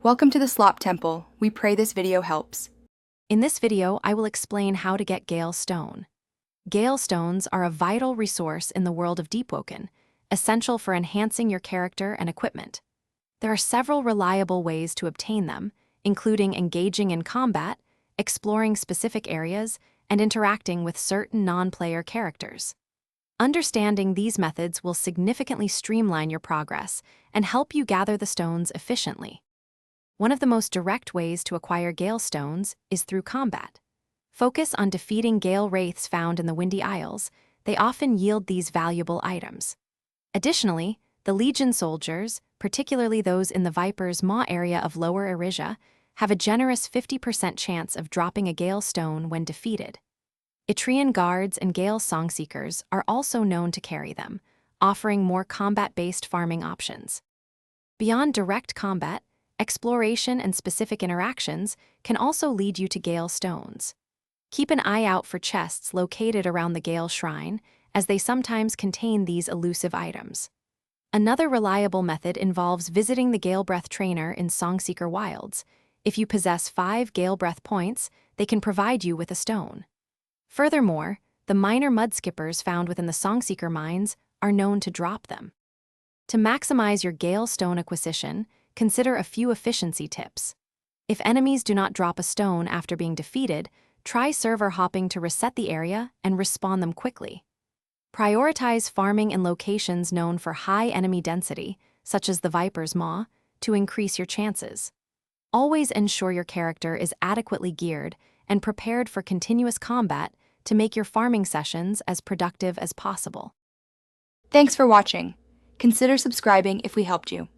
Welcome to the Slop Temple. We pray this video helps. In this video, I will explain how to get Gale Stone. Gale Stones are a vital resource in the world of Deepwoken, essential for enhancing your character and equipment. There are several reliable ways to obtain them, including engaging in combat, exploring specific areas, and interacting with certain non-player characters. Understanding these methods will significantly streamline your progress and help you gather the stones efficiently. One of the most direct ways to acquire Gale Stones is through combat. Focus on defeating Gale Wraiths found in the Windy Isles. They often yield these valuable items. Additionally, the Legion soldiers, particularly those in the Viper's Maw area of Lower Erisia, have a generous 50% chance of dropping a Gale Stone when defeated. Etrian guards and Gale Songseekers are also known to carry them, offering more combat-based farming options. Beyond direct combat, exploration and specific interactions can also lead you to Gale Stones. Keep an eye out for chests located around the Gale Shrine, as they sometimes contain these elusive items. Another reliable method involves visiting the Gale Breath Trainer in Songseeker Wilds. If you possess 5 Gale Breath points, they can provide you with a stone. Furthermore, the minor mudskippers found within the Songseeker mines are known to drop them. To maximize your Gale Stone acquisition, consider a few efficiency tips. If enemies do not drop a stone after being defeated, try server hopping to reset the area and respawn them quickly. Prioritize farming in locations known for high enemy density, such as the Viper's Maw, to increase your chances. Always ensure your character is adequately geared and prepared for continuous combat to make your farming sessions as productive as possible. Thanks for watching. Consider subscribing if we helped you.